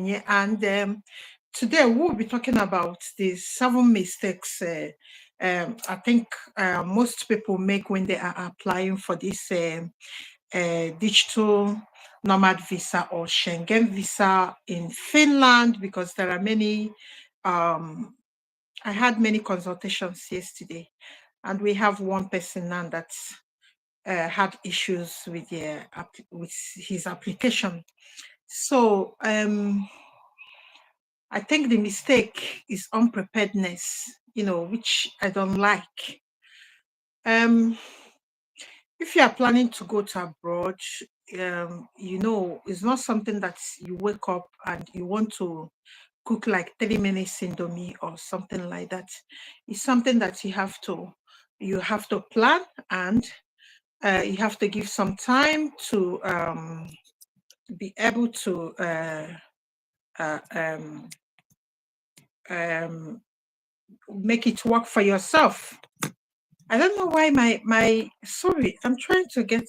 Onyinye, and today we'll be talking about the 7 mistakes I think most people make when they are applying for this digital nomad visa or Schengen visa in Finland, because there are many. I had many consultations yesterday, and we have one person now that's had issues with with his application. So I think the mistake is unpreparedness, which I don't like. If you are planning to go to abroad, it's not something that you wake up and you want to cook like 3 minutes indomie or something like that. It's something that you have to plan, and you have to give some time to be able to make it work for yourself. I don't know why my sorry, I'm trying to get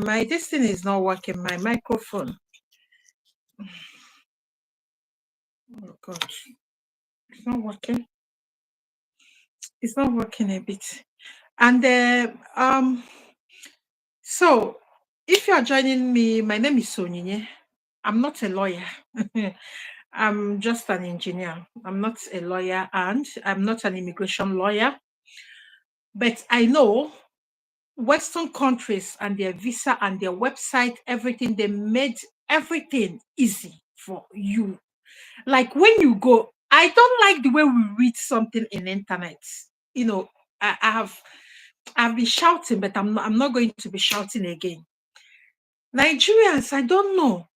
my this thing is not working, my microphone. Oh god, it's not working. It's not working a bit. And so if you are joining me, my name is Onyinye. I'm not a lawyer. I'm just an engineer. I'm not a lawyer, and I'm not an immigration lawyer. But I know Western countries and their visa and their website, everything, they made everything easy for you. Like when you go, I don't like the way we read something in internet. I've been shouting, but I'm not going to be shouting again. Nigerians, I don't know.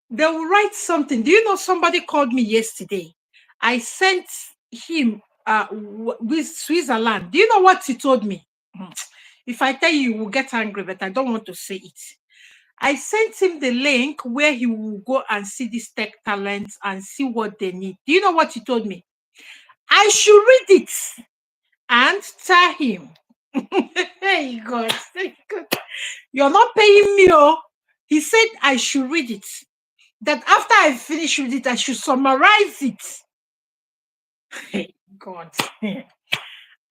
They will write something. Do you know somebody called me yesterday? I sent him with Switzerland. Do you know what he told me? If I tell you, you will get angry, but I don't want to say it. I sent him the link where he will go and see these tech talents and see what they need. Do you know what he told me? I should read it and tell him. Hey God, you're not paying me. Oh, he said I should read it. That after I finish with it, I should summarize it. Hey God.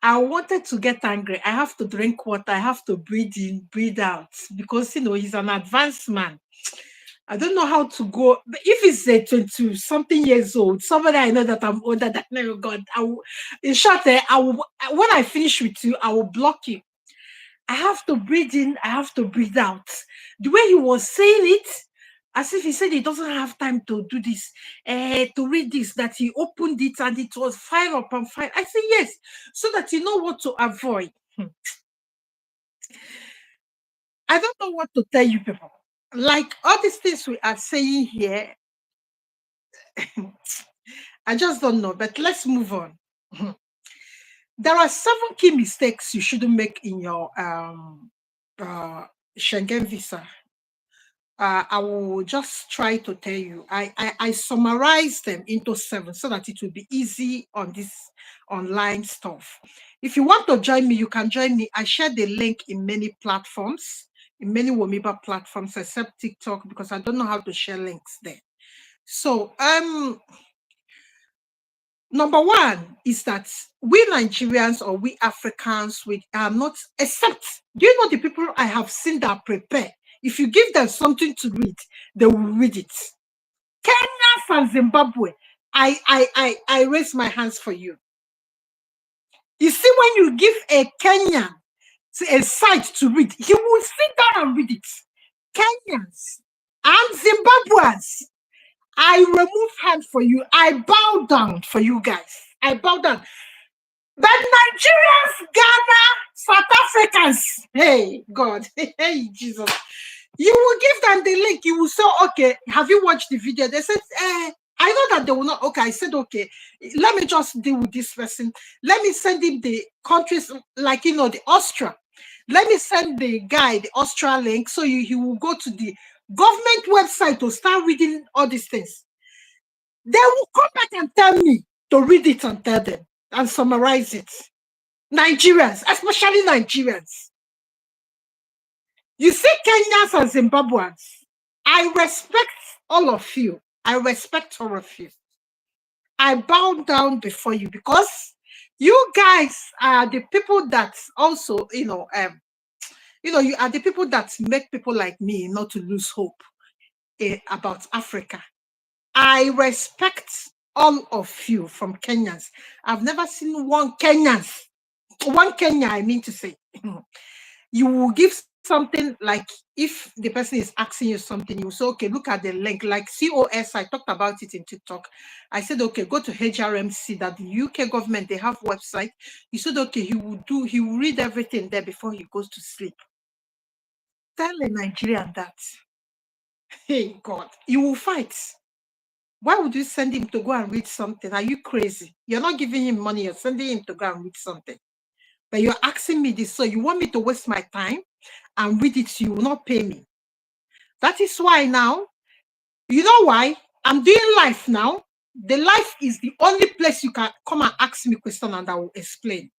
I wanted to get angry. I have to drink water. I have to breathe in, breathe out, because he's an advanced man. I don't know how to go. But if it's 20 something years old, somebody I know that I'm older than, oh God, in short, when I finish with you, I will block you. I have to breathe in. I have to breathe out. The way he was saying it, as if he said he doesn't have time to do this, to read this, that he opened it and it was file upon file. I said, yes, so that you know what to avoid. I don't know what to tell you people. Like all these things we are saying here, I just don't know, but let's move on. There are 7 key mistakes you shouldn't make in your Schengen visa. I will just try to tell you. I summarize them into 7 so that it will be easy on this online stuff. If you want to join me, you can join me. I share the link in many platforms, in many Womiba platforms, except TikTok, because I don't know how to share links there. So number 1 is that we Nigerians or we Africans, we are not, except, do you know the people I have seen that prepare? If you give them something to read, they will read it. Kenya and Zimbabwe, I raise my hands for you. You see, when you give a Kenyan a site to read, he will sit down and read it. Kenyans and Zimbabweans, I remove hand for you. I bow down for you guys. I bow down. But Nigerians, Ghana, South Africans, hey, God, hey, Jesus. You will give them the link. You will say, okay, have you watched the video? They said, I know that they will not. Okay, I said, okay, let me just deal with this person. Let me send him the countries, like, the Austria. Let me send the guy the Austria link, so he will go to the government website to start reading all these things. They will come back and tell me to read it and tell them and summarize it. Nigerians, especially Nigerians. You see, Kenyans and Zimbabweans, I respect all of you. I respect all of you. I bow down before you because you guys are the people that also, you are the people that make people like me not to lose hope about Africa. I respect all of you from Kenyans. I've never seen one Kenya, I mean to say. You will give something like if the person is asking you something, you say, okay, look at the link, like COS. I talked about it in TikTok. I said, okay, go to HRMC, that the UK government, they have website. He said, okay, he will read everything there before he goes to sleep. Tell a Nigerian that, hey, God, you will fight. Why would you send him to go and read something? Are you crazy? You're not giving him money. You're sending him to go and read something. But you're asking me this, so you want me to waste my time and read it, you will not pay me. That is why now, you know why? I'm doing live now. The live is the only place you can come and ask me question and I will explain.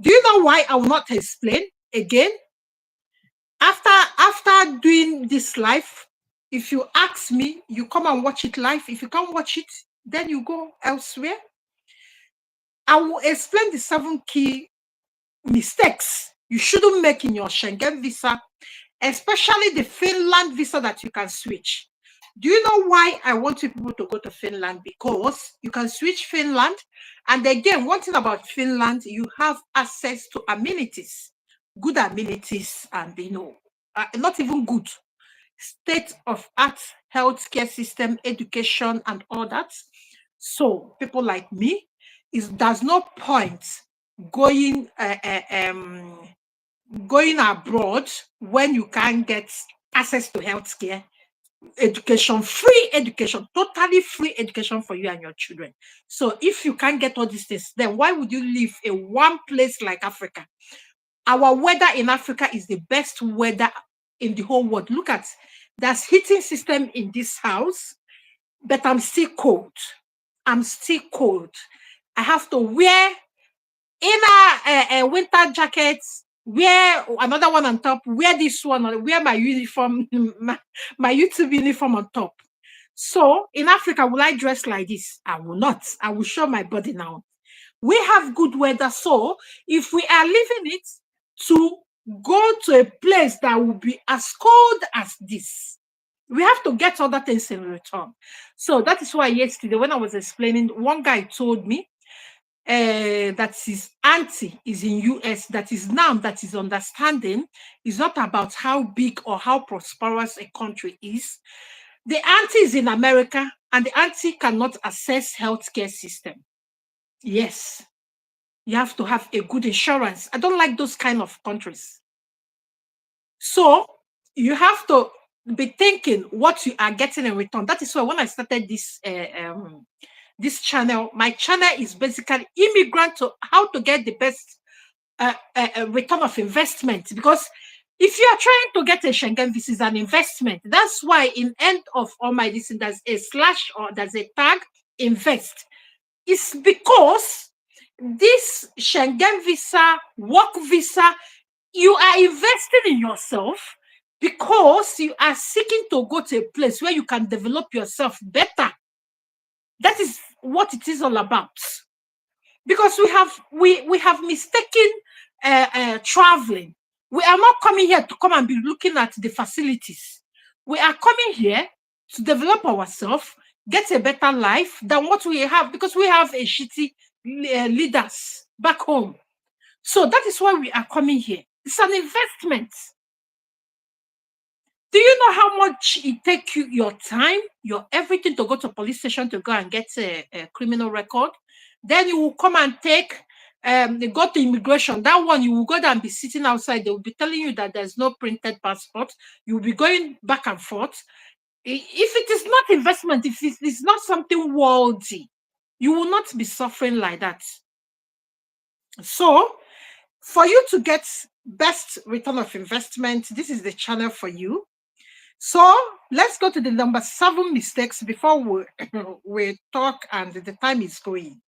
Do you know why I will not explain again? After doing this live, if you ask me, you come and watch it live. If you can't watch it, then you go elsewhere. I will explain the 7 key mistakes you shouldn't make in your Schengen visa, especially the Finland visa that you can switch. Do you know why I want people to go to Finland? Because you can switch Finland. And again, one thing about Finland, you have access to amenities, good amenities, and not even good, state-of-art healthcare system, education, and all that. So people like me, there's no point going going abroad when you can't get access to healthcare, education, free education, totally free education for you and your children. So if you can't get all these things, then why would you live in one place like Africa? Our weather in Africa is the best weather in the whole world. Look at, there's heating system in this house, but I'm still cold. I'm still cold. I have to wear inner winter jackets, wear another one on top, wear this one, wear my uniform, my YouTube uniform on top. So in Africa, will I dress like this? I will not. I will show my body now. We have good weather. So if we are leaving it to go to a place that will be as cold as this, we have to get other things in return. So that is why yesterday, when I was explaining, one guy told me that his auntie is in US, that is understanding is not about how big or how prosperous a country is. The auntie is in America and the auntie cannot access healthcare system. Yes, you have to have a good insurance. I don't like those kind of countries. So you have to be thinking what you are getting in return. That is why when I started this channel, my channel is basically immigrant to how to get the best return of investment. Because if you are trying to get a Schengen visa, is an investment. That's why in end of all my listen, there's a slash or there's a tag invest. It's because this Schengen visa, work visa, you are investing in yourself because you are seeking to go to a place where you can develop yourself better. That is what it is all about. Because we have mistaken traveling. We are not coming here to come and be looking at the facilities. We are coming here to develop ourselves, get a better life than what we have, because we have a shitty leaders back home. So that is why we are coming here. It's an investment. Do you know how much it takes you, your time, your everything, to go to police station to go and get a criminal record? Then you will come and take, they go to immigration. That one, you will go there and be sitting outside. They will be telling you that there's no printed passport. You will be going back and forth. If it is not investment, if it is not something worldly, you will not be suffering like that. So, for you to get best return of investment, this is the channel for you. So let's go to the number 7 mistakes before we talk and the time is going.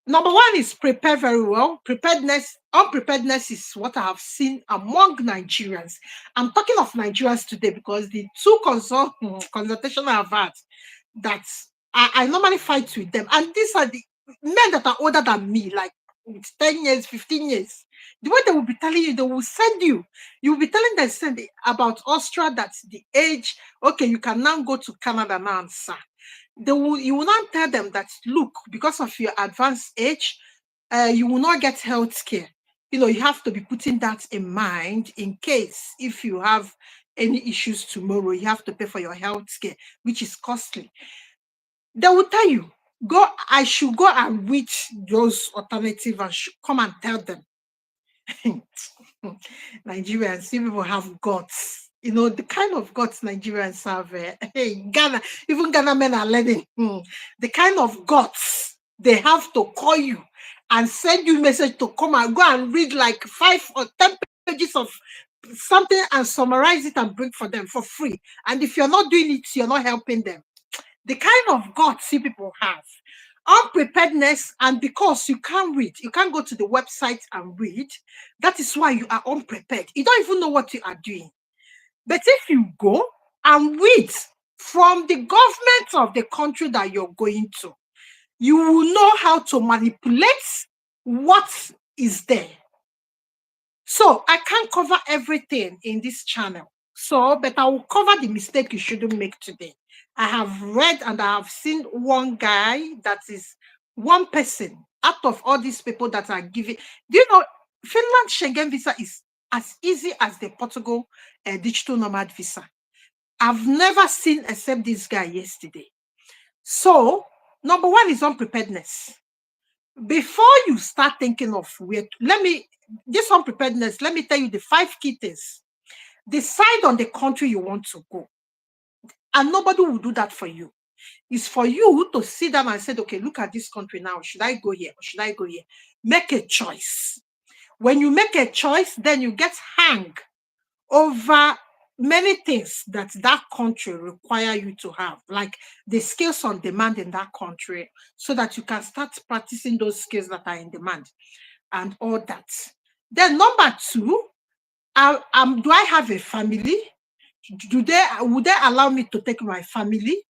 Number one is prepare very well. Preparedness, unpreparedness is what I have seen among Nigerians. I'm talking of Nigerians today because the two consultation I've had that I normally fight with them. And these are the men that are older than me, like with 10 years, 15 years. The way they will be telling you, they will send you. You will be telling them about Austria, that's the age. Okay, you can now go to Canada now, sir. You will not tell them that, look, because of your advanced age, you will not get health care. You have to be putting that in mind in case if you have any issues tomorrow, you have to pay for your health care, which is costly. They will tell you, I should go and read those alternatives and come and tell them. Nigerians, you people have guts. The kind of guts Nigerians have. Hey, Ghana, even Ghana men are learning. The kind of guts they have to call you and send you a message to come and go and read like 5 or 10 pages of something and summarize it and bring for them for free. And if you're not doing it, you're not helping them. The kind of guts you people have. Unpreparedness, and because you can't read, you can't go to the website and read, that is why you are unprepared. You don't even know what you are doing. But if you go and read from the government of the country that you're going to, you will know how to manipulate what is there. So I can't cover everything in this channel. But I will cover the mistake you shouldn't make today. I have read and I have seen one guy that is one person out of all these people that are giving. Do you know Finland Schengen visa is as easy as the Portugal digital nomad visa? I've never seen except this guy yesterday. So number one is unpreparedness. Before you start thinking of this unpreparedness, let me tell you the 5 key things. Decide on the country you want to go. And nobody will do that for you. It's for you to sit down and say, okay, look at this country now. Should I go here or should I go here? Make a choice. When you make a choice, then you get hang over many things that country require you to have, like the skills on demand in that country, so that you can start practicing those skills that are in demand and all that. Then number 2, do I have a family? Would they allow me to take my family?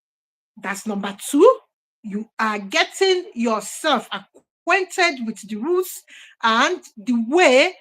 That's number 2. You are getting yourself acquainted with the rules and the way,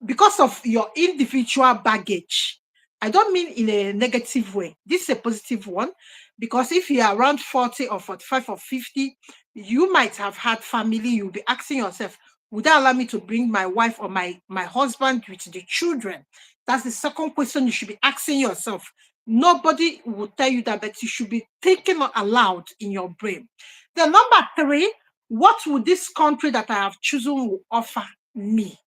because of your individual baggage. I don't mean in a negative way. This is a positive one, because if you are around 40 or 45 or 50, you might have had family. You'll be asking yourself, would they allow me to bring my wife or my husband with the children? That's the second question you should be asking yourself. Nobody will tell you that, but you should be thinking aloud in your brain. The number 3, what would this country that I have chosen offer me?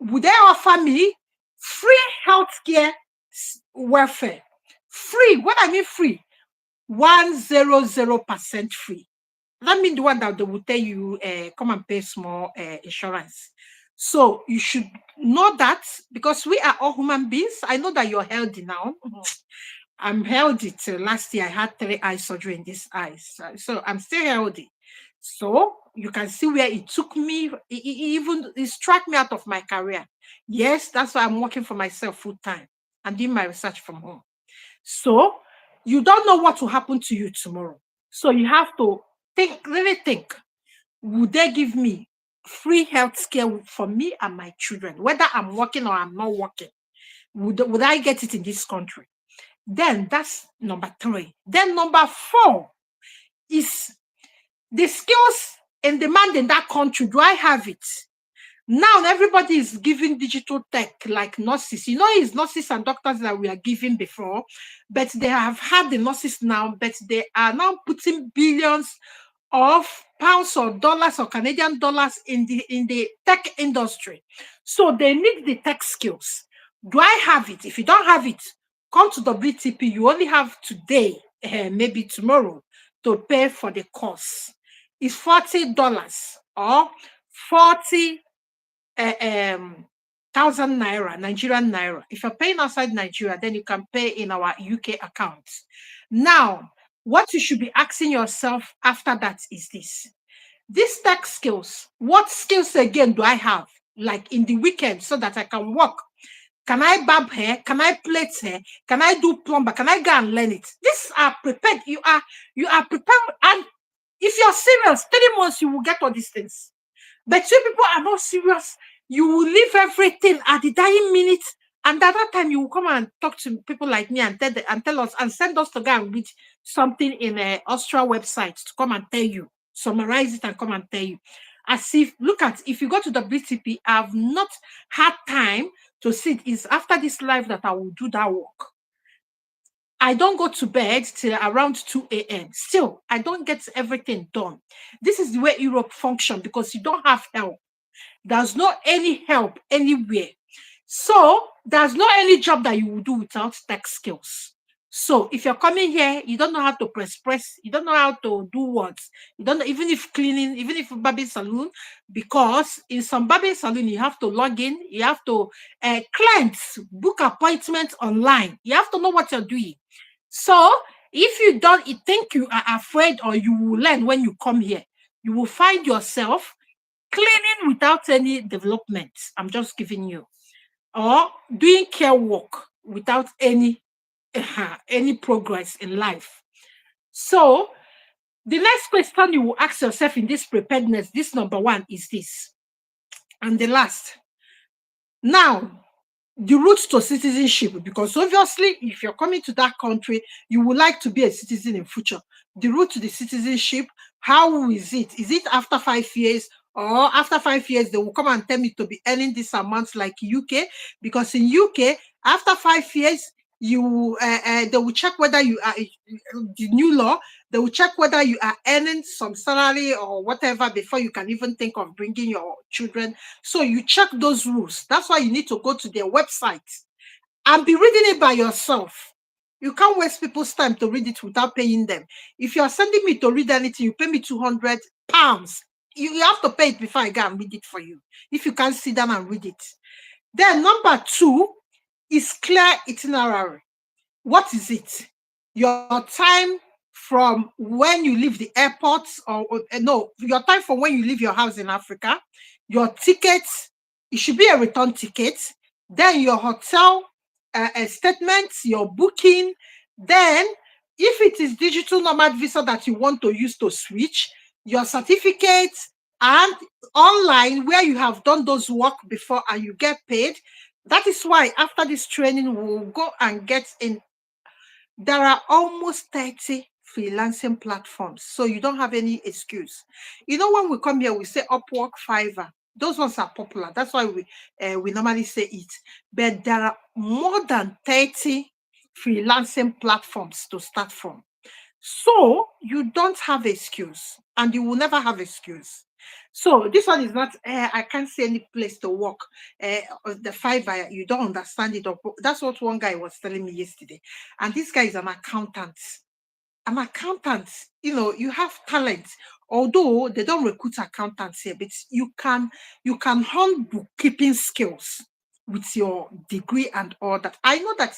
Would they offer me free healthcare welfare? Free. What I mean free? 100% free. That means the one that they will tell you, come and pay small insurance. So you should know that, because we are all human beings. I know that you're healthy now. I'm healthy till last year. I had 3 eye surgery in this eyes. So I'm still healthy. So you can see where it took me, it struck me out of my career. Yes, that's why I'm working for myself full time. I'm doing my research from home. So you don't know what will happen to you tomorrow. So you have to really think, would they give me free health care for me and my children, whether I'm working or I'm not working? Would I get it in this country? Then that's number 3. Then number 4 is the skills in demand in that country. Do I have it? Now everybody is giving digital tech like nurses. It's nurses and doctors that we are giving before, but they have had the nurses now, but they are now putting billions of pounds or dollars or Canadian dollars in the tech industry. So they need the tech skills. Do I have it? If you don't have it, come to WTP. You only have today, maybe tomorrow, to pay for the course. It's $40 or 40,000 naira, Nigerian naira. If you're paying outside Nigeria, then you can pay in our UK account. Now, what you should be asking yourself after that is this: These tech skills, what skills again do I have? Like in the weekend so that I can work. Can I barb hair? Can I plait hair? Can I do plumber? Can I go and learn it? These are prepared. You are prepared. And if you're serious, 3 months you will get all these things. But some people are not serious. You will leave everything at the dying minute, and at that time you will come and talk to people like me and tell us and send us to go and read something in a Austria website to come and tell you, summarize it and come and tell you. As if, look at, if you go to WTP, I've not had time to sit. It's after this live that I will do that work. I don't go to bed till around 2 a.m. Still, I don't get everything done. This is the way Europe function because you don't have help. There's not any help anywhere. So there's not any job that you will do without tech skills. So if you're coming here, you don't know how to press, you don't know how to do what, you don't know, even if cleaning, even if barbing salon, because in some barbing salon, you have to log in, you have to clients book appointments online. You have to know what you're doing. So if you don't think you are afraid or you will learn when you come here, you will find yourself cleaning without any development. I'm just giving you. Or doing care work without any progress in life. So the next question you will ask yourself in this preparedness, this number one is this. And the last. Now, the route to citizenship, because obviously if you're coming to that country, you would like to be a citizen in future. The route to the citizenship, how is it? Is it after 5 years? Or after 5 years, they will come and tell me to be earning this amount like UK? Because in UK, after 5 years, you they will check whether you are the new law. They will check whether you are earning some salary or whatever before you can even think of bringing your children. So you check those rules. That's why you need to go to their website and be reading it by yourself. You can't waste people's time to read it without paying them. If you're sending me to read anything, you pay me £200. You have to pay it before I go and read it for you. If you can't sit down and read it. Then number two is clear itinerary. What is it? Your time from when you leave the airport, or no, your time from when you leave your house in Africa, your tickets, it should be a return ticket, then your hotel statements, your booking, then if it is digital nomad visa that you want to use to switch, your certificates, and online where you have done those work before and you get paid. That is why after this training, we'll go and get in. There are almost 30 freelancing platforms, so you don't have any excuse. You know, when we come here, we say Upwork, Fiverr. Those ones are popular. That's why we normally say it. But there are more than 30 freelancing platforms to start from. So you don't have excuse, and you will never have excuse. So this one is not, I can't see any place to work. The Fiverr, you don't understand it. That's what one guy was telling me yesterday. And this guy is an accountant. An accountant, you know, you have talent. Although they don't recruit accountants here, but you can hone bookkeeping skills with your degree and all that. I know that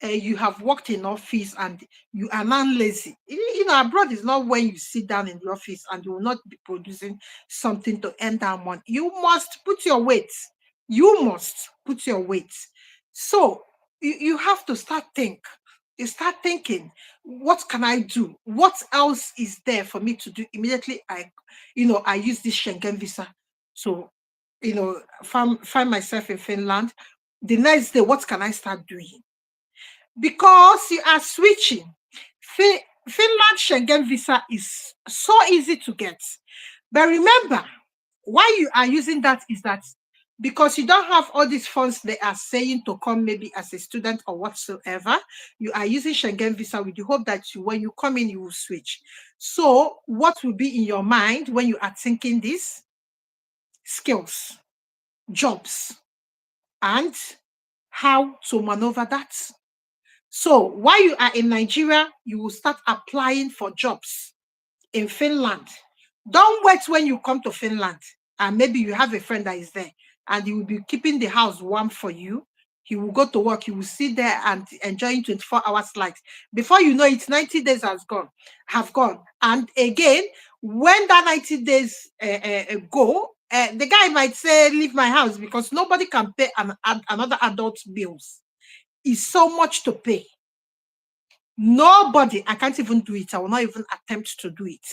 you have worked in office and you are not lazy. You know, abroad is not when you sit down in the office and you will not be producing something to earn that money. You must put your weight. You must put your weight. So you have to start you start thinking, what can I do? What else is there for me to do? Immediately, I use this Schengen visa. So, find myself in Finland. The next day, what can I start doing? Because you are switching. Finland Schengen visa is so easy to get. But remember, why you are using that is that because you don't have all these funds they are saying to come maybe as a student or whatsoever, you are using Schengen visa with the hope that when you come in, you will switch. So what will be in your mind when you are thinking this? Skills, jobs, and how to maneuver that. So while you are in Nigeria, you will start applying for jobs in Finland. Don't wait when you come to Finland and maybe you have a friend that is there and he will be keeping the house warm for you. He will go to work. He will sit there and enjoying 24 hours light. Before you know it, 90 days have gone. And again, when that 90 days go, the guy might say, leave my house because nobody can pay another adult bills. It's so much to pay. Nobody, I can't even do it. I will not even attempt to do it.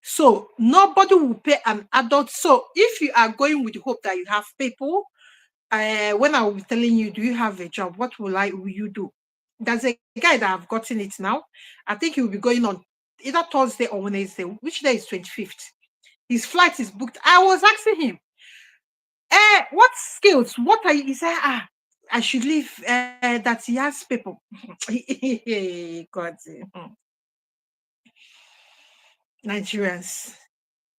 So nobody will pay an adult. So if you are going with the hope that you have people, when I will be telling you, do you have a job? What will you do? There's a guy that I've gotten it now. I think he will be going on either Thursday or Wednesday. Which day is 25th? His flight is booked. I was asking him, what skills? What are you? He said, I should leave that he has people. God. Nigerians,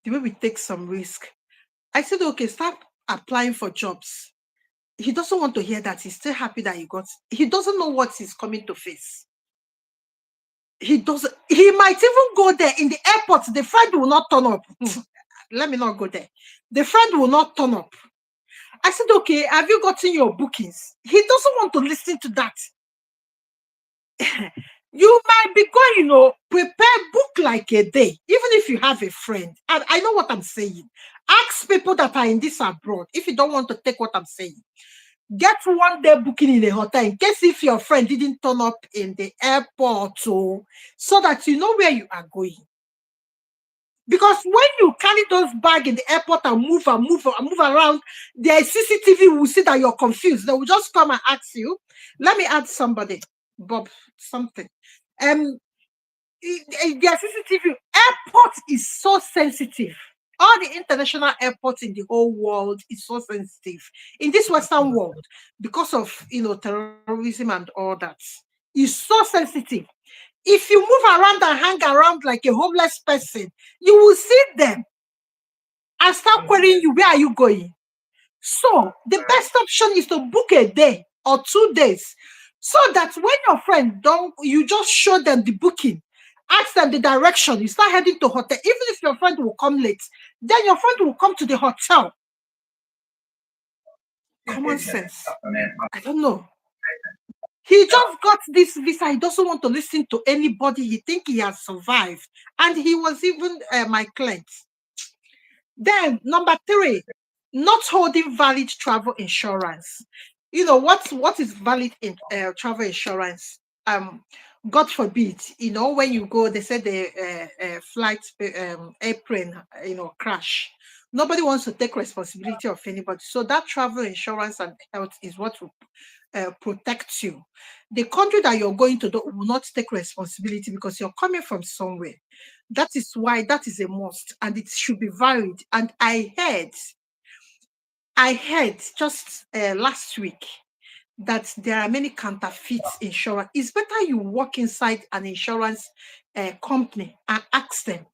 the way we take some risk. I said, okay, start applying for jobs. He doesn't want to hear that. He's still happy that he doesn't know what he's coming to face. He might even go there in the airport. The friend will not turn up. Let me not go there. The friend will not turn up. I said, okay, have you gotten your bookings? He doesn't want to listen to that. You might be going, prepare book like a day, even if you have a friend. And I know what I'm saying. Ask people that are in this abroad, if you don't want to take what I'm saying. Get one day booking in a hotel in case if your friend didn't turn up in the airport, so that you know where you are going. Because when you carry those bags in the airport and move around, their CCTV will see that you're confused. They will just come and ask you. Let me add somebody, Bob, something. Their CCTV, airport is so sensitive. All the international airports in the whole world is so sensitive. In this Western world, because of terrorism and all that, is so sensitive. If you move around and hang around like a homeless person, you will see them and start querying you, where are you going? So the best option is to book a day or 2 days, so that when your friend you just show them the booking, ask them the direction, you start heading to hotel. Even if your friend will come late, then your friend will come to the hotel. Common sense. I don't know. He just got this visa. He doesn't want to listen to anybody. He thinks he has survived. And he was even my client. Then number 3, not holding valid travel insurance. What is valid in travel insurance? God forbid, when you go, they said the flight airplane, crash. Nobody wants to take responsibility of anybody. So that travel insurance and health is what will protect you. The country that you're going to will not take responsibility because you're coming from somewhere. That is why that is a must, and it should be valid. And I heard just last week that there are many counterfeit insurance. It's better you walk inside an insurance company and ask them.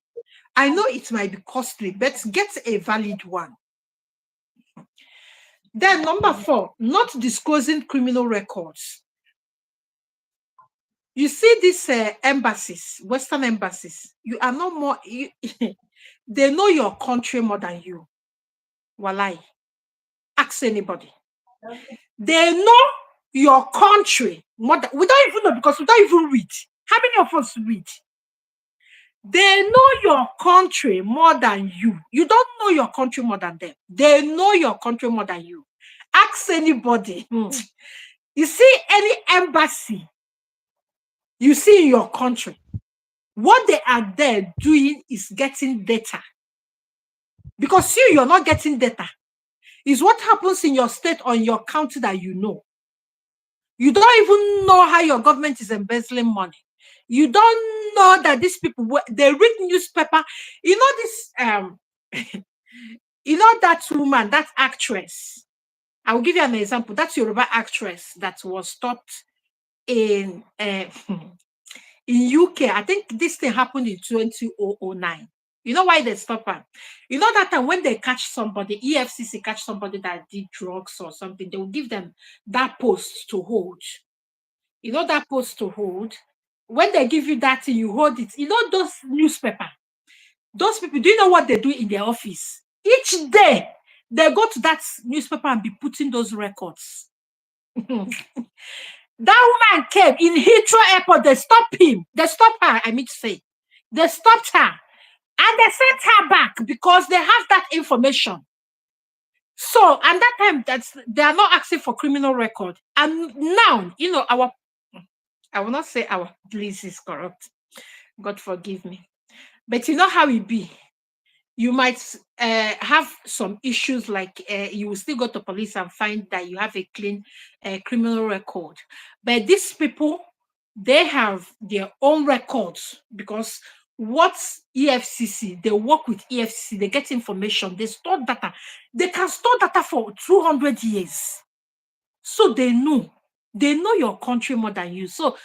I know it might be costly, but get a valid one. Then number 4, not disclosing criminal records. You see these embassies, Western embassies, you are no more, they know your country more than you. Walai. Ask anybody. They know your country more than, we don't even know, because we don't even read. How many of us read? They know your country more than you. You don't know your country more than them. They know your country more than you. Ask anybody. You see any embassy you see in your country, what they are there doing is getting data. Because you're not getting data. It's what happens in your state or in your county that you know. You don't even know how your government is embezzling money. You don't know that these people, they read newspaper. You know this, that woman, that actress. I will give you an example. That's Yoruba actress that was stopped in UK. I think this thing happened in 2009. You know why they stop her? You know that time when they catch somebody, EFCC catch somebody that did drugs or something, they will give them that post to hold. You know that post to hold? When they give you that thing, you hold it. You know those newspaper? Those people, do you know what they do in their office? Each day, They go to that newspaper and be putting those records. That woman came in Heathrow Airport. They stopped him. They stopped her. I mean to say, they stopped her and they sent her back because they have that information. So, and that time, they are not asking for criminal record. And now, I will not say our police is corrupt. God forgive me. But you know how it be. You might have some issues like you will still go to police and find that you have a clean criminal record. But these people, they have their own records because what's EFCC, they work with EFCC, they get information, they store data. They can store data for 200 years. So they know your country more than you. So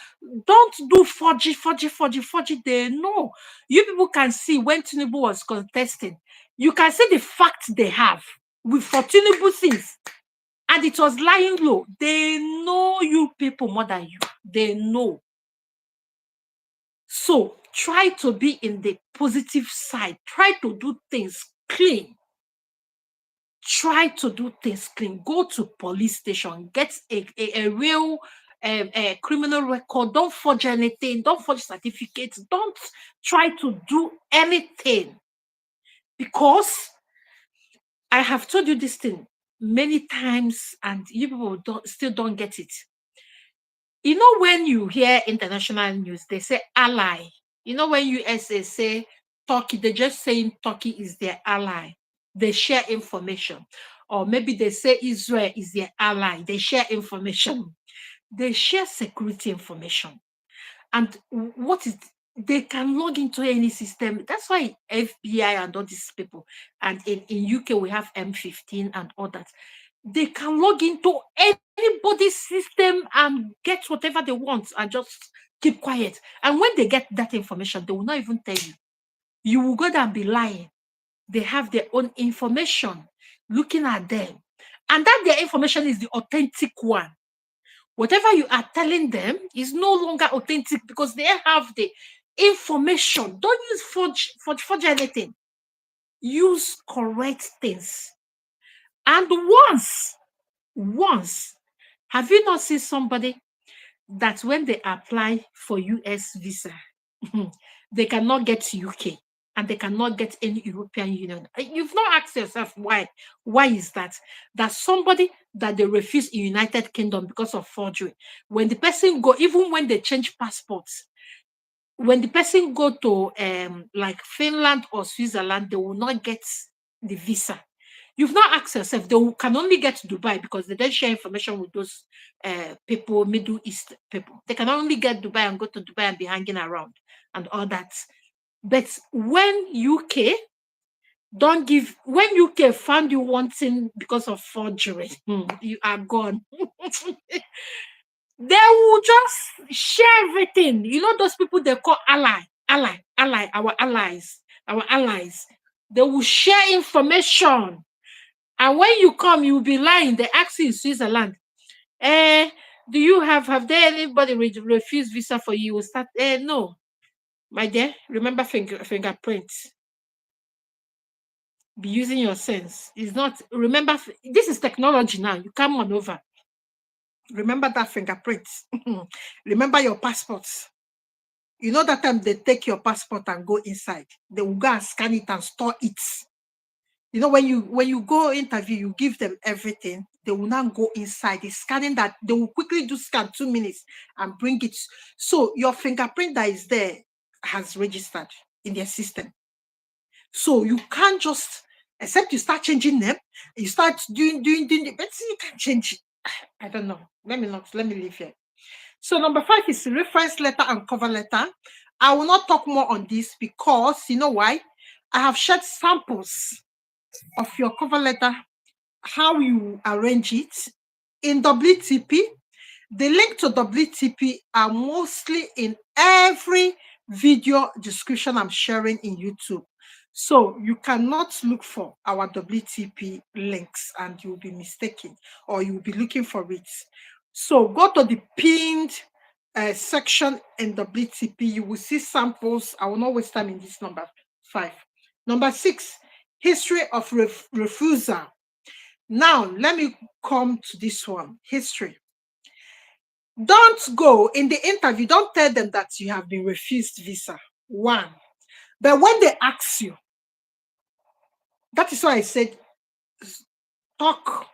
don't do 4G. They know. You people can see when Tinubu was contesting, you can see the facts they have with for Tinubu things. And it was lying low. They know you people more than you. They know. So try to be in the positive side. Try to do things clean. Try to do things clean. Go to police station. Get a real criminal record. Don't forge anything. Don't forge certificates. Don't try to do anything. Because I have told you this thing many times and you people still don't get it. You know, when you hear international news, they say ally. You know, when USA say Turkey, they're just saying Turkey is their ally. They share information. Or maybe they say Israel is their ally. They share information. They share security information. And what is they can log into any system. That's why FBI and all these people, and in UK we have M15 and all that. They can log into anybody's system and get whatever they want and just keep quiet. And when they get that information, they will not even tell you. You will go there and be lying. They have their own information looking at them. And that their information is the authentic one. Whatever you are telling them is no longer authentic because they have the information. Don't use forge anything. Use correct things. And once, have you not seen somebody that when they apply for US visa, they cannot get to UK and they cannot get any European Union? You've not asked yourself why. Why is that? That somebody that they refuse in United Kingdom because of forgery. When the person go, even when they change passports, when the person go to like Finland or Switzerland, they will not get the visa. You've not asked yourself, they can only get to Dubai because they don't share information with those people, Middle East people. They can only get Dubai and go to Dubai and be hanging around and all that. But when UK found you wanting because of forgery, you are gone. They will just share everything. You know those people they call ally, our allies. They will share information. And when you come, you will be lying. They ask you in Switzerland, do you have there anybody refuse visa for you? You will start, no. My dear, remember fingerprints. Be using your sense. It's not, remember, this is technology now. You come on over. Remember that fingerprints. Remember your passports. You know that time they take your passport and go inside. They will go and scan it and store it. You know, when you go interview, you give them everything. They will not go inside. The scanning that they will quickly do scan 2 minutes and bring it. So your fingerprint that is there has registered in their system. So you can't just, except you start changing them, you start doing it, but you can't change it. I don't know. Let me leave here. So number 5 is reference letter and cover letter. I will not talk more on this because you know why? I have shared samples of your cover letter, how you arrange it in WTP. The link to WTP are mostly in every video description I'm sharing in YouTube. So you cannot look for our WTP links and you'll be mistaken or you'll be looking for it. So go to the pinned section in WTP. You will see samples. I will not waste time in this number 5. Number 6, history of refusal. Now, let me come to this one, history. Don't go in the interview, don't tell them that you have been refused visa. One. But when they ask you, that is why I said talk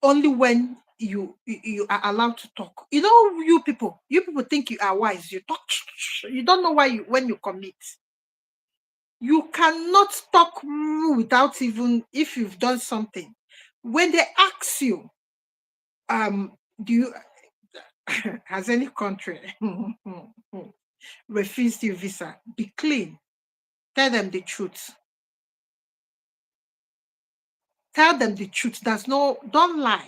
only when you are allowed to talk. You know, you people think you are wise. You talk, you don't know why when you commit. You cannot talk without even if you've done something. When they ask you, do you has any country refused you visa? Be clean. Tell them the truth. Tell them the truth. Don't lie.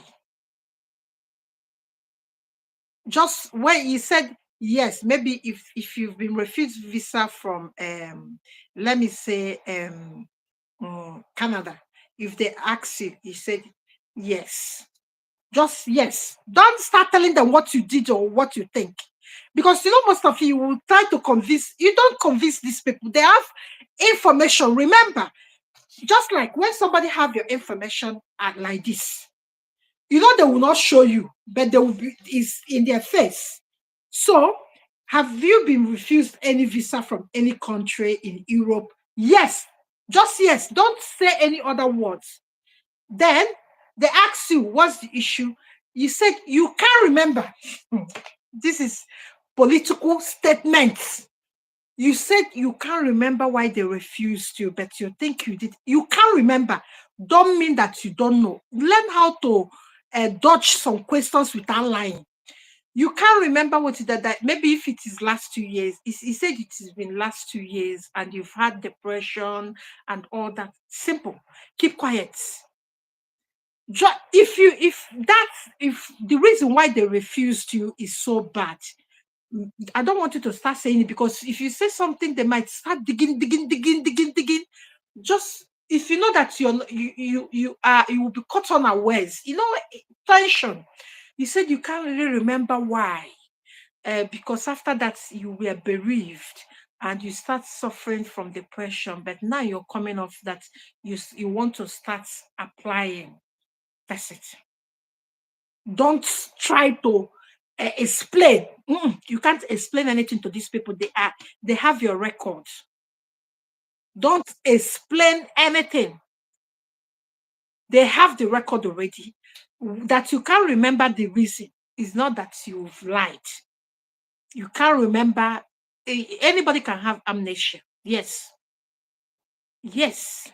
Just when you said yes, maybe if you've been refused visa from let me say Canada, if they ask you, you said yes. Just yes. Don't start telling them what you did or what you think. Because you know, most of you will try to convince, you don't convince these people. They have information. Remember, just like when somebody have your information like this, you know, they will not show you, but they will be is in their face. So, have you been refused any visa from any country in Europe? Yes, just yes. Don't say any other words. Then they ask you, what's the issue? You said you can't remember. This is political statements. You said you can't remember why they refused you, but you think you did. You can't remember. Don't mean that you don't know. Learn how to dodge some questions without lying. You can't remember what it that maybe if it is last 2 years. He said it has been last 2 years and you've had depression and all that. Simple. Keep quiet. If the reason why they refused you is so bad, I don't want you to start saying it, because if you say something, they might start digging. Just if you know that you will be caught unawares. You know, tension. You said you can't really remember why, because after that you were bereaved and you start suffering from depression. But now you're coming off that you want to start applying. That's it. Don't try to explain. You can't explain anything to these people. They have your record. Don't explain anything. They have the record already. That you can't remember the reason is not that you've lied. You can't remember. Anybody can have amnesia. Yes. Yes.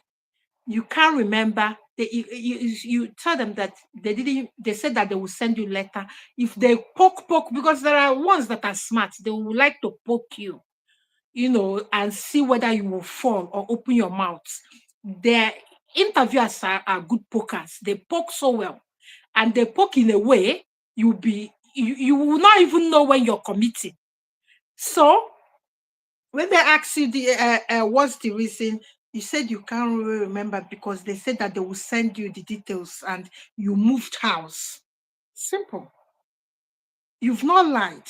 You can't remember. You tell them that they said that they will send you letter. If they poke, because there are ones that are smart, they would like to poke you, and see whether you will fall or open your mouth. Their interviewers are good pokers. They poke so well, and they poke in a way you will not even know when you're committing. So when they ask you what's the reason, you said you can't really remember because they said that they will send you the details and you moved house. Simple. You've not lied.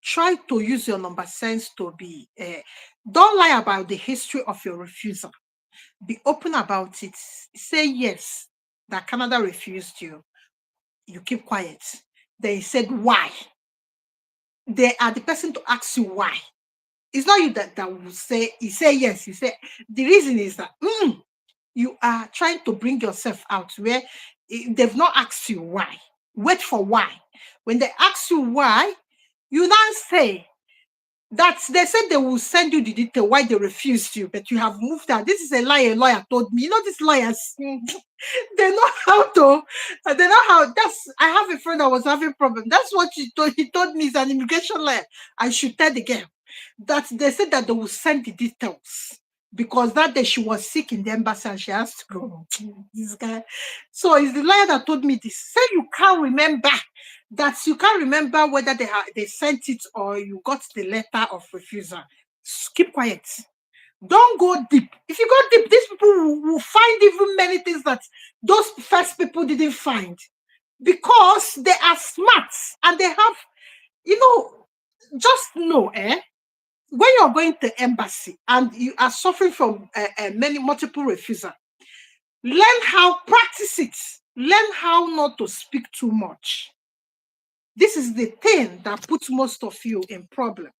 Try to use your number sense to be, don't lie about the history of your refusal. Be open about it. Say yes, that Canada refused you. You keep quiet. They said why. They are the person to ask you why. It's not you that will say, you say yes, you say, the reason is that you are trying to bring yourself out where they've not asked you why. Wait for why. When they ask you why, you now say that they said they will send you the detail why they refused you, but you have moved out. This is a lie a lawyer told me. You know, these lawyers, they know how to, they know how, I have a friend that was having problem. That's what he told me is an immigration lawyer. I should tell the girl that they said that they will send the details because that day she was sick in the embassy and she has to go. This guy. So it's the lawyer that told me this. Say you can't remember, that you can't remember whether they sent it or you got the letter of refusal. Keep quiet. Don't go deep. If you go deep, these people will find even many things that those first people didn't find, because they are smart and they have, just know, when you're going to embassy and you are suffering from multiple refusal, Learn how, practice it. Learn how not to speak too much. This is the thing that puts most of you in problem.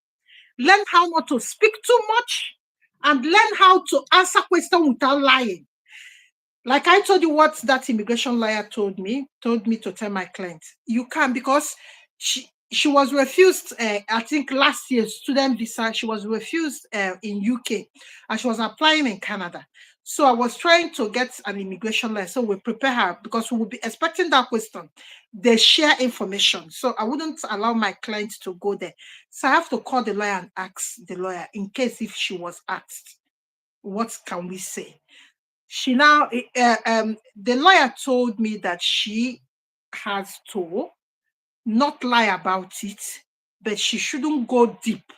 Learn how not to speak too much and learn how to answer questions without lying. Like I told you what that immigration lawyer told me to tell my client. You can, because she was refused, I think last year, student visa. She was refused in UK and she was applying in Canada. So I was trying to get an immigration lawyer. So we prepare her because we will be expecting that question. They share information. So I wouldn't allow my client to go there. So I have to call the lawyer and ask the lawyer in case if she was asked, what can we say? She now, the lawyer told me that she has to not lie about it, but she shouldn't go deep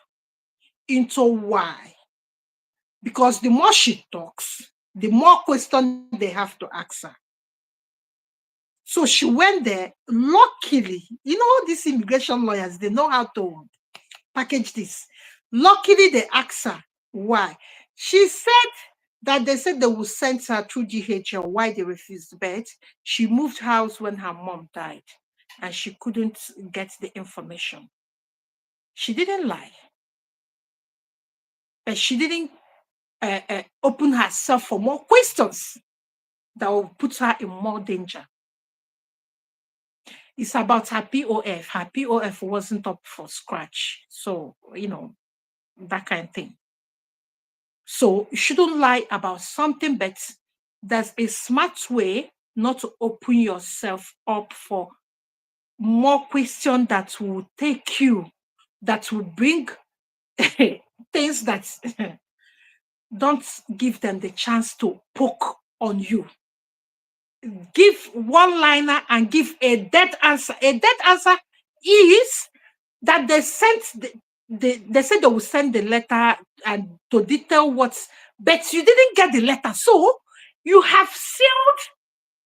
into why. Because the more she talks, the more questions they have to ask her. So she went there. Luckily, these immigration lawyers, they know how to package this. Luckily, they asked her why. She said that they said they would send her through DHL. Why they refused, but she moved house when her mom died and she couldn't get the information. She didn't lie, but she didn't open herself for more questions that will put her in more danger. It's about her POF. Her POF wasn't up for scratch. So, that kind of thing. So you shouldn't lie about something, but there's a smart way not to open yourself up for more questions that will take you, that will bring things that don't give them the chance to poke on you. Give one liner and give a dead answer. A dead answer is that they sent they said they will send the letter and to detail what's, but you didn't get the letter. So you have sealed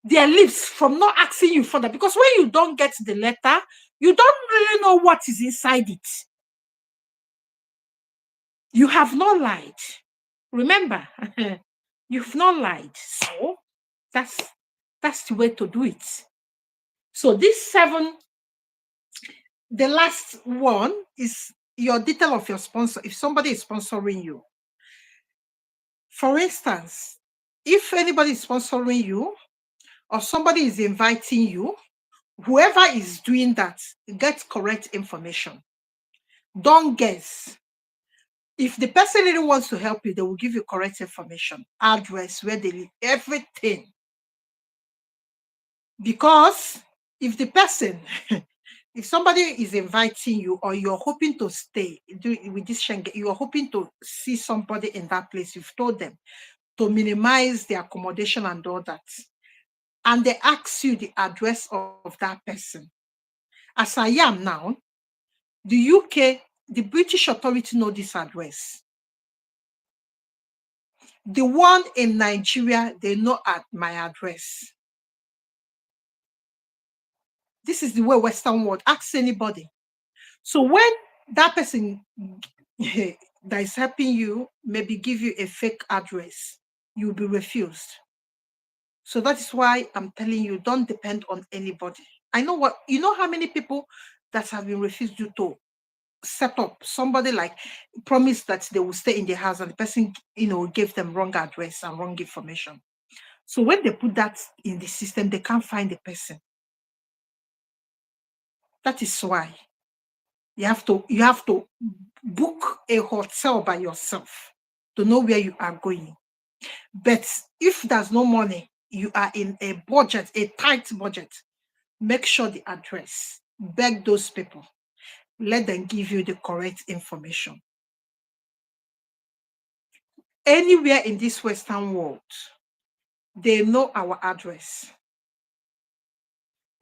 their lips from not asking you further, because when you don't get the letter, you don't really know what is inside it. You have not lied. Remember, you've not lied. So that's the way to do it. So this 7, the last one is your detail of your sponsor. If somebody is sponsoring you, for instance, if anybody is sponsoring you or somebody is inviting you, whoever is doing that, get correct information. Don't guess. If the person really wants to help you, they will give you correct information, address, where they live, everything. Because if the person, if somebody is inviting you or you're hoping to stay with this Schengen, you're hoping to see somebody in that place, you've told them to minimize the accommodation and all that, and they ask you the address of that person. As I am now, the UK, the British authority know this address. The one in Nigeria, they know at my address. This is the way Western world. Ask anybody. So when that person that is helping you maybe give you a fake address, you'll be refused. So that is why I'm telling you, don't depend on anybody. I know how many people that have been refused due to set up somebody like promised that they will stay in the house and the person, gave them wrong address and wrong information. So when they put that in the system, they can't find the person. That is why you have to book a hotel by yourself to know where you are going. But if there's no money, you are in a budget, a tight budget, make sure the address. Beg those people. Let them give you the correct information. Anywhere in this Western world, they know our address.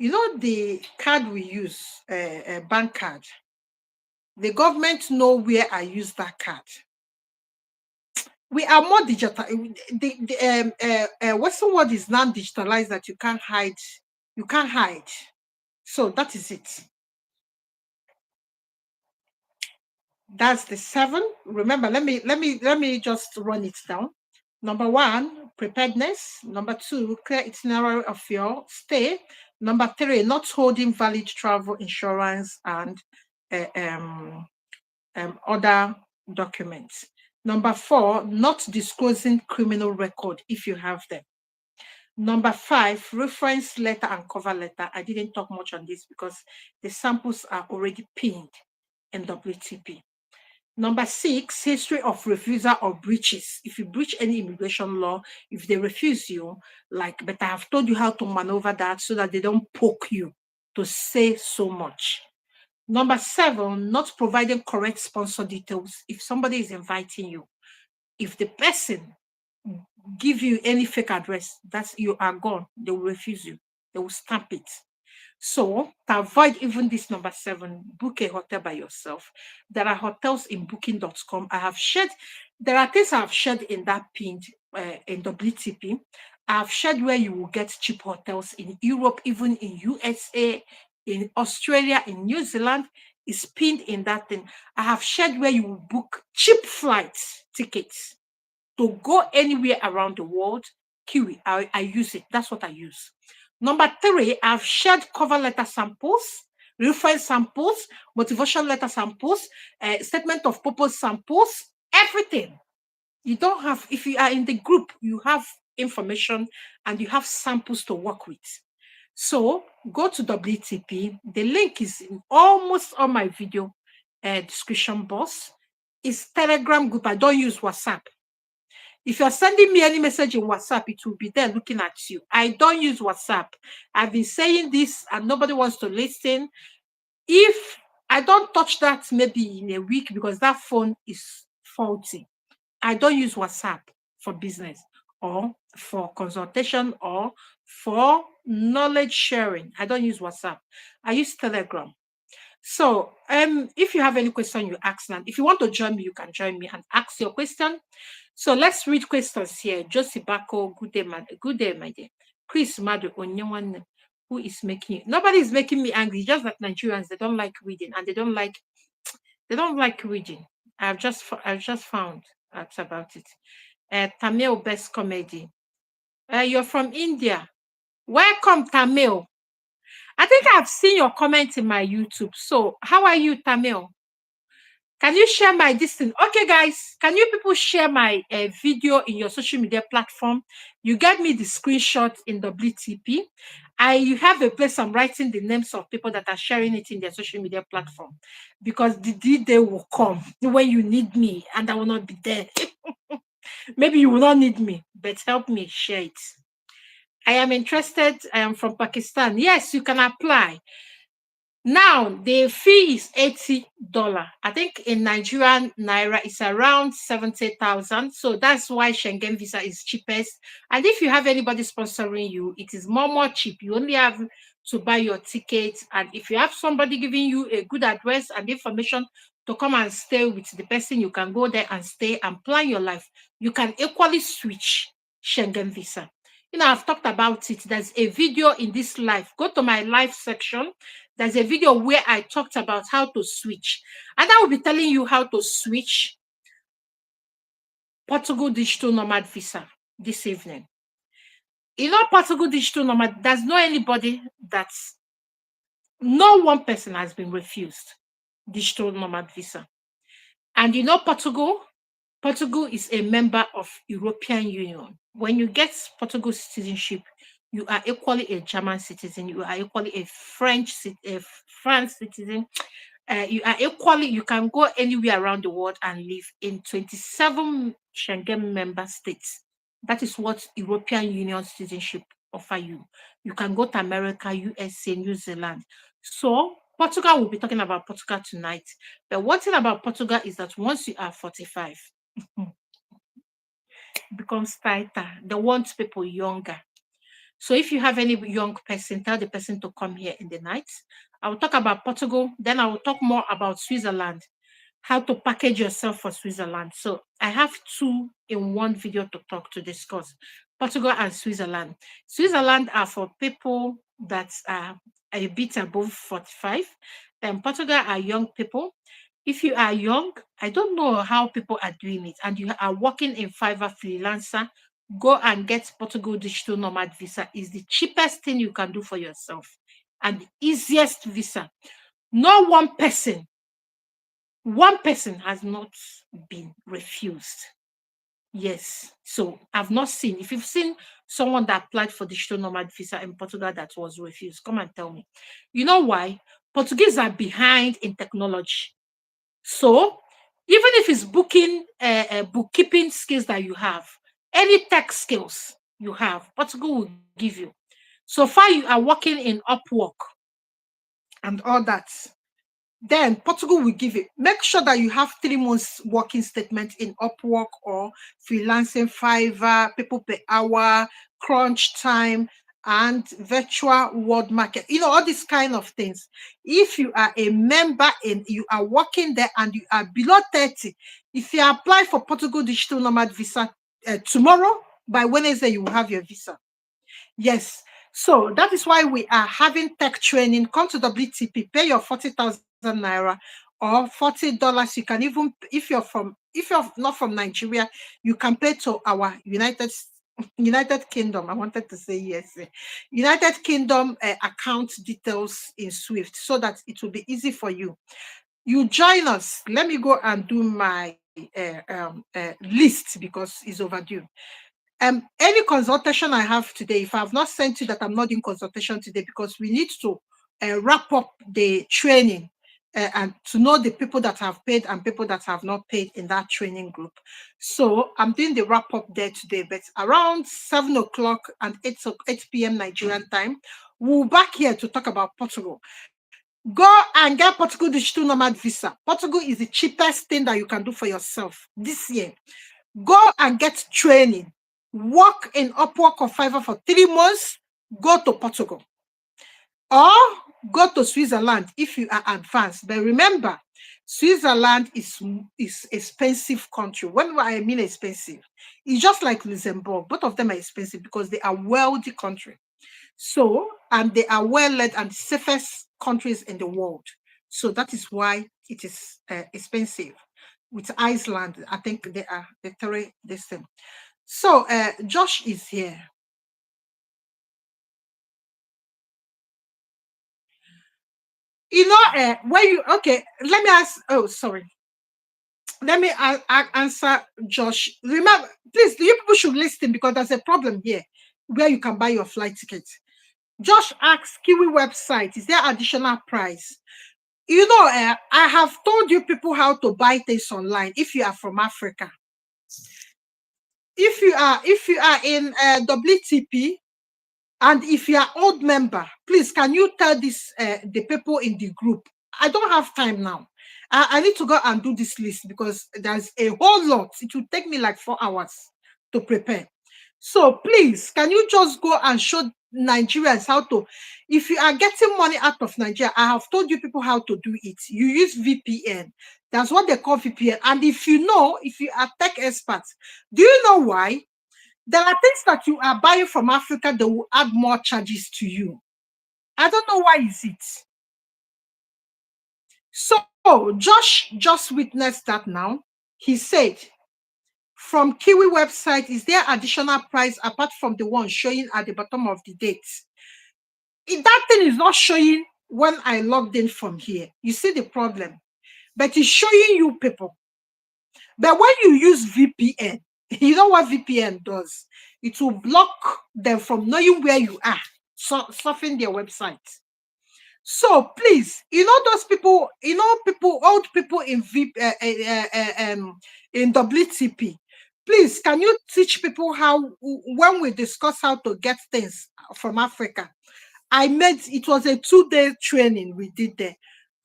The card we use, a bank card, the government know where I use that card. We are more digital. The Western world is now digitalized that you can't hide. You can't hide. So that is it. That's the 7. Remember, let me just run it down. Number 1, preparedness. Number 2, clear itinerary of your stay. Number 3, not holding valid travel insurance and other documents. Number 4, not disclosing criminal record if you have them. Number 5, reference letter and cover letter. I didn't talk much on this because the samples are already pinned in WTP. Number 6, history of refusal or breaches. If you breach any immigration law, if they refuse you, but I have told you how to maneuver that so that they don't poke you to say so much. Number 7, not providing correct sponsor details. If somebody is inviting you, if the person give you any fake address, you are gone. They will refuse you. They will stamp it. So to avoid even this number 7, book a hotel by yourself. There are hotels in booking.com. There are things I have shared in that pinned in WTP. I have shared where you will get cheap hotels in Europe, even in USA, in Australia, in New Zealand. Is pinned in that thing. I have shared where you will book cheap flight tickets to go anywhere around the world. Kiwi, I use it. That's what I use. Number 3, I've shared cover letter samples, reference samples, motivation letter samples, statement of purpose samples, everything. You don't have, if you are in the group, you have information and you have samples to work with. So go to WTP. The link is in almost all my video description box. It's Telegram group. I don't use WhatsApp. If you're sending me any message in WhatsApp, it will be there looking at you. I don't use WhatsApp. I've been saying this and nobody wants to listen. If I don't touch that maybe in a week because that phone is faulty, I don't use WhatsApp for business or for consultation or for knowledge sharing. I don't use WhatsApp. I use Telegram. So if you have any question, you ask them. If you want to join me, you can join me and ask your question. So let's read questions here. Josie Bako, good day, my dear. Chris Madu Onyewan, who is making nobody is making me angry, just like Nigerians, they don't like reading and they don't like reading. I've just found out about it. Tamil Best Comedy. You're from India. Welcome, Tamil. I think I've seen your comment in my YouTube. So how are you, Tamil? Can you share my distance? Okay, guys, can you people share my video in your social media platform? You get me the screenshot in WTP. You have a place I'm writing the names of people that are sharing it in their social media platform because the day will come when you need me and I will not be there. Maybe you will not need me, but help me share it. I am interested. I am from Pakistan. Yes, you can apply. Now, the fee is $80. I think in Nigerian Naira, it's around 70,000. So that's why Schengen visa is cheapest. And if you have anybody sponsoring you, it is more cheap. You only have to buy your ticket. And if you have somebody giving you a good address and information to come and stay with the person, you can go there and stay and plan your life. You can equally switch Schengen visa. I've talked about it. There's a video in this live. Go to my live section. There's a video where I talked about how to switch. And I will be telling you how to switch Portugal Digital Nomad Visa this evening. Portugal Digital Nomad, there's no one person has been refused Digital Nomad Visa. And Portugal is a member of European Union. When you get Portugal citizenship, you are equally a German citizen. You are equally a France citizen. You can go anywhere around the world and live in 27 Schengen member states. That is what European Union citizenship offer you. You can go to America, USA, New Zealand. So Portugal, will be talking about Portugal tonight. But one thing about Portugal is that once you are 45, it becomes tighter. They want people younger. So if you have any young person, tell the person to come here in the night. I will talk about Portugal. Then I will talk more about Switzerland, how to package yourself for Switzerland. So I have 2 in one video to discuss, Portugal and Switzerland. Switzerland are for people that are a bit above 45. And Portugal are young people. If you are young, I don't know how people are doing it, and you are working in Fiverr freelancer go and get Portugal Digital Nomad Visa. Is the cheapest thing you can do for yourself and the easiest visa. No one person has not been refused. Yes. So I've not seen. If you've seen someone that applied for digital nomad visa in Portugal that was refused, come and tell me. You know why? Portuguese are behind in technology. So even if it's bookkeeping skills that you have, any tech skills you have, Portugal will give you. So far you are working in Upwork and all that, then Portugal will give it. Make sure that you have 3 months working statement in Upwork or freelancing Fiverr, people per hour, crunch time, and virtual world market. You know, all these kind of things. If you are a member and you are working there and you are below 30, if you apply for Portugal Digital Nomad Visa tomorrow, by Wednesday, you will have your visa. Yes. So that is why we are having tech training. Come to WTP, pay your 40,000 naira or $40. You can even, if you're not from Nigeria, you can pay to our United Kingdom. I wanted to say yes. United Kingdom account details in Swift so that it will be easy for you. You join us. Let me go and do my list because it's overdue. Any consultation I have today, if I have not sent you that, I'm not in consultation today because we need to wrap up the training and to know the people that have paid and people that have not paid in that training group. So I'm doing the wrap up there today, but around 7 o'clock and 8 p.m. Nigerian time, we'll be back here to talk about Portugal. Go and get Portugal Digital Nomad Visa. Portugal is the cheapest thing that you can do for yourself this year. Go and get training. Work in Upwork or Fiverr for 3 months. Go to Portugal. Or go to Switzerland if you are advanced. But remember, Switzerland is expensive country. When I mean expensive, it's just like Luxembourg. Both of them are expensive because they are wealthy country. So, and they are well led and safest countries in the world. So that is why it is expensive. With Iceland, I think they are the three this thing. So Josh is here. You know, where you okay? Let me ask. Oh, sorry. Let me answer Josh. Remember, please, you people should listen because there's a problem here where you can buy your flight ticket. Josh asks Kiwi website, is there additional price? You know, I have told you people how to buy things online if you are from Africa. If you are in WTP and if you are old member, please can you tell this the people in the group? I don't have time now. I need to go and do this list because there's a whole lot. It will take me like 4 hours to prepare. So please, can you just go and show Nigerians how to, if you are getting money out of Nigeria, I have told you people how to do it. You use VPN. That's what they call VPN. And if you know, if you are tech experts, do you know why? There are things that you are buying from Africa that will add more charges to you. I don't know why is it. So Josh just witnessed that now. He said, from Kiwi website, is there additional price apart from the one showing at the bottom of the date? If that thing is not showing when I logged in from here, you see the problem. But it's showing you people. But when you use VPN, you know what VPN does? It will block them from knowing where you are, so surfing their website. So please, you know those people, old people in in WTP. Please, can you teach people how, when we discuss how to get things from Africa? I made it was a 2-day training we did there.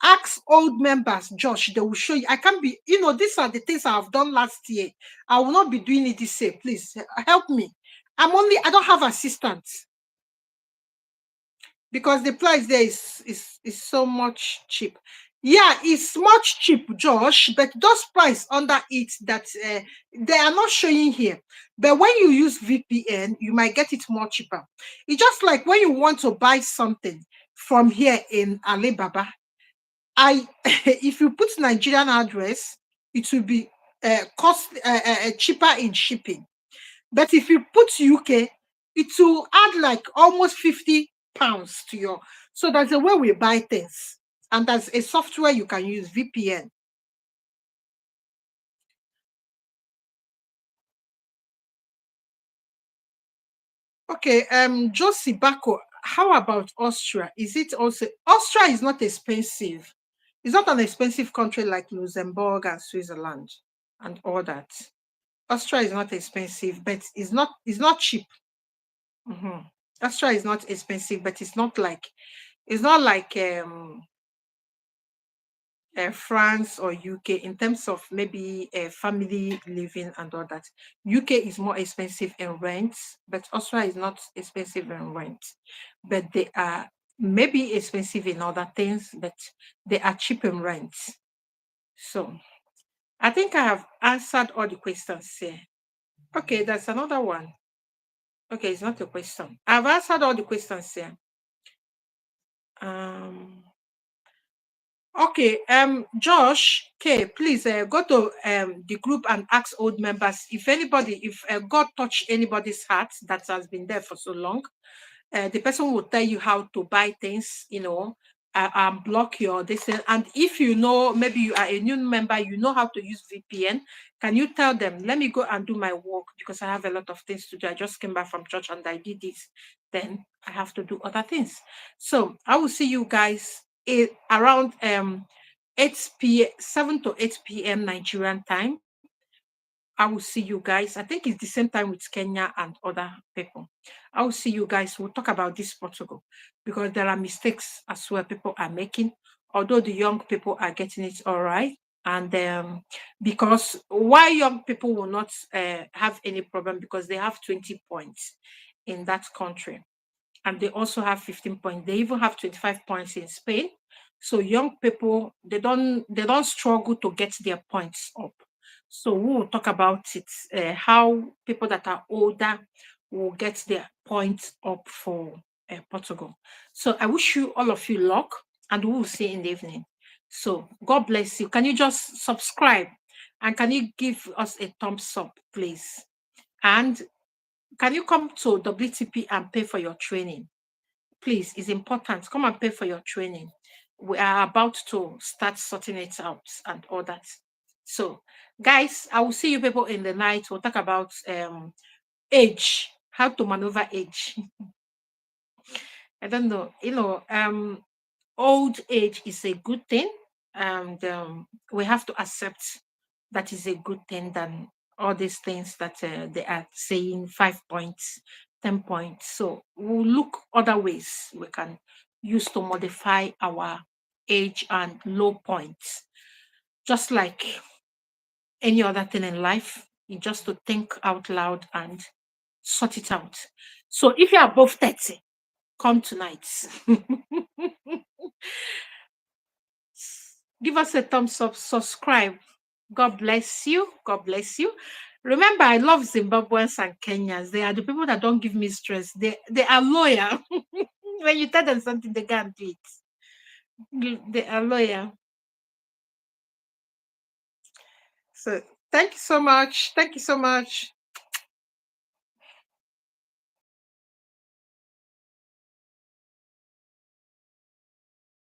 Ask old members, Josh, they will show you. I can't be, these are the things I have done last year. I will not be doing it this year. Please help me. I don't have assistants because the price there is so much cheap. Yeah, it's much cheap, Josh, but those price under it that they are not showing here. But when you use VPN, you might get it more cheaper. It's just like when you want to buy something from here in Alibaba, if you put Nigerian address, it will be cheaper in shipping. But if you put UK, it will add like almost 50 pounds to your. So that's the way we buy things. And there's a software you can use, VPN. Okay, Josie Bako, how about Austria? Is it also Austria is not expensive. It's not an expensive country like Luxembourg and Switzerland and all that. Austria is not expensive, but it's not cheap. Mhm. Austria is not expensive, but it's not like France or UK in terms of maybe family living and all that. UK is more expensive in rent, but Austria is not expensive in rent. But they are maybe expensive in other things, but they are cheap in rent. So I think I have answered all the questions here. Okay, that's another one. Okay, it's not a question. I've answered all the questions here. Um, Okay, Josh, okay, please go to the group and ask old members if God touched anybody's heart that has been there for so long, the person will tell you how to buy things, and block your this. And if you know, maybe you are a new member, you know how to use VPN. Can you tell them, let me go and do my work because I have a lot of things to do. I just came back from church and I did this. Then I have to do other things. So I will see you guys around 7 to 8 p.m. Nigerian time. I will see you guys. I think it's the same time with Kenya and other people. I will see you guys. We'll talk about this Portugal because there are mistakes as well people are making, although the young people are getting it all right. And because why young people will not have any problem because they have 20 points in that country and they also have 15 points. They even have 25 points in Spain. So young people, they don't struggle to get their points up. So we will talk about it, how people that are older will get their points up for Portugal. So I wish you all of you luck and we will see you in the evening. So God bless you. Can you just subscribe and can you give us a thumbs up, please? And can you come to WTP and pay for your training? Please, it's important. Come and pay for your training. We are about to start sorting it out and all that. So, guys, I will see you people in the night. We'll talk about age, how to maneuver age. I don't know. Old age is a good thing, and we have to accept that is a good thing than all these things that they are saying 5 points, 10 points. So we'll look other ways we can use to modify our age and low points. Just like any other thing in life, you just to think out loud and sort it out. So if you're above 30, come tonight. Give us a thumbs up, subscribe. God bless you. God bless you. Remember, I love Zimbabweans and Kenyans. They are the people that don't give me stress. They are loyal. When you tell them something, they can't do it. They are loyal. So thank you so much. Thank you so much.